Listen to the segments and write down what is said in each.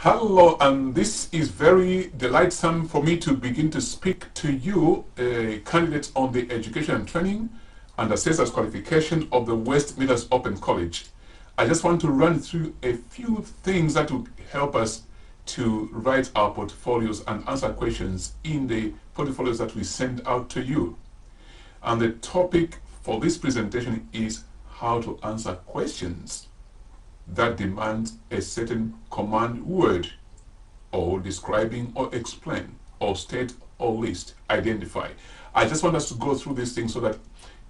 Hello, and this is very delightsome for me to begin to speak to you, candidates on the Education and Training and Assessors Qualification of the West Midlands Open College. I just want to run through a few things that will help us to write our portfolios and answer questions in the portfolios that we send out to you. And the topic for this presentation is how to answer questions that demands a certain command word, or describing or explain or state or list, identify. I just want us to go through these things so that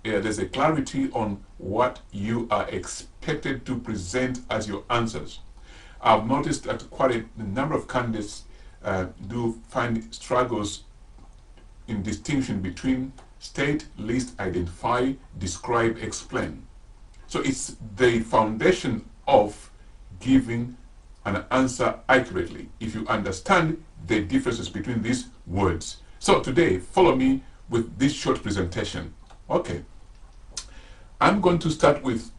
there's a clarity on what you are expected to present as your answers. I've noticed that quite a number of candidates do find struggles in distinction between state, list, identify, describe, explain. So it's the foundation of giving an answer accurately if you understand the differences between these words. So today, follow me with this short presentation. Okay, I'm going to start with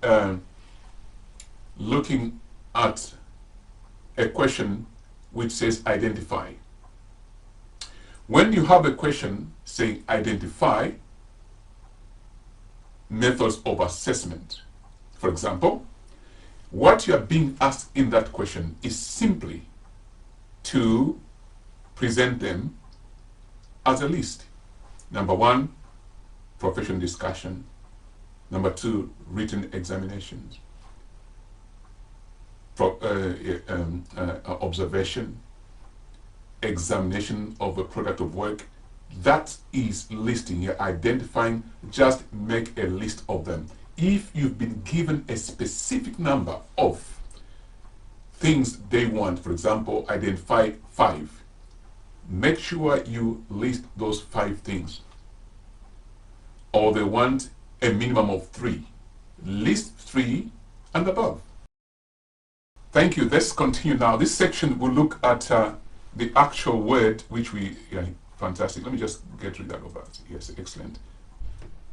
looking at a question which says identify. When you have a question saying identify methods of assessment, for example, what you are being asked in that question is simply to present them as a list. Number one, professional discussion. Number two, written examinations. Observation, examination of a product of work. That is listing. You're identifying, just make a list of them. If you've been given a specific number of things they want, for example, identify 5, make sure you list those 5 things. Or they want a minimum of 3. List 3 and above. Thank you. Let's continue now. This section will look at the actual word which we, fantastic. Let me just get rid of that. Yes, excellent.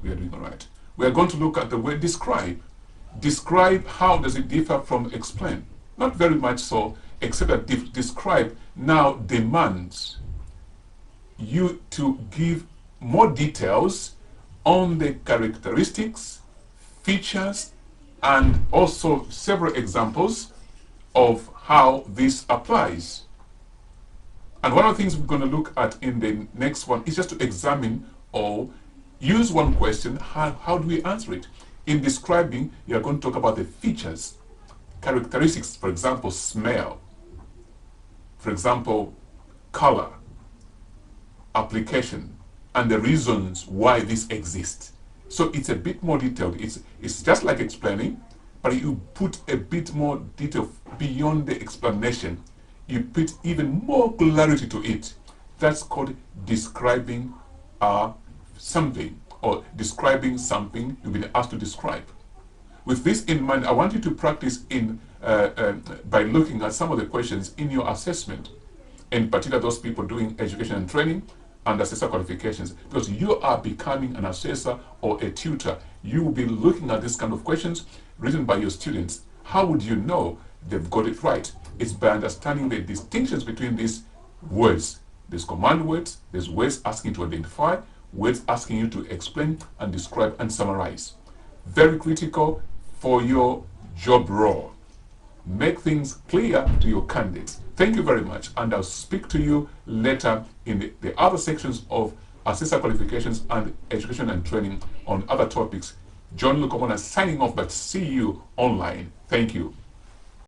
We are doing all right. We are going to look at the word describe. Describe, how does it differ from explain? Not very much so, except that describe now demands you to give more details on the characteristics, features, and also several examples of how this applies. And one of the things we're going to look at in the next one is just to examine or use one question, how do we answer it? In describing, you're going to talk about the features, characteristics, for example, smell, for example, color, application, and the reasons why this exists. So it's a bit more detailed. It's just like explaining, but you put a bit more detail beyond the explanation. You put even more clarity to it. That's called describing something, or describing something you've been asked to describe. With this in mind, I want you to practice by looking at some of the questions in your assessment, in particular those people doing education and training and assessor qualifications, because you are becoming an assessor or a tutor. You will be looking at this kind of questions written by your students. How would you know they've got it right? It's by understanding the distinctions between these words. There's command words, there's words asking to identify, words asking you to explain and describe and summarize. Very critical for your job role. Make things clear to your candidates. Thank you very much, and I'll speak to you later in the other sections of assessor qualifications and education and training on other topics. John Lukomona signing off, but see you online. Thank you.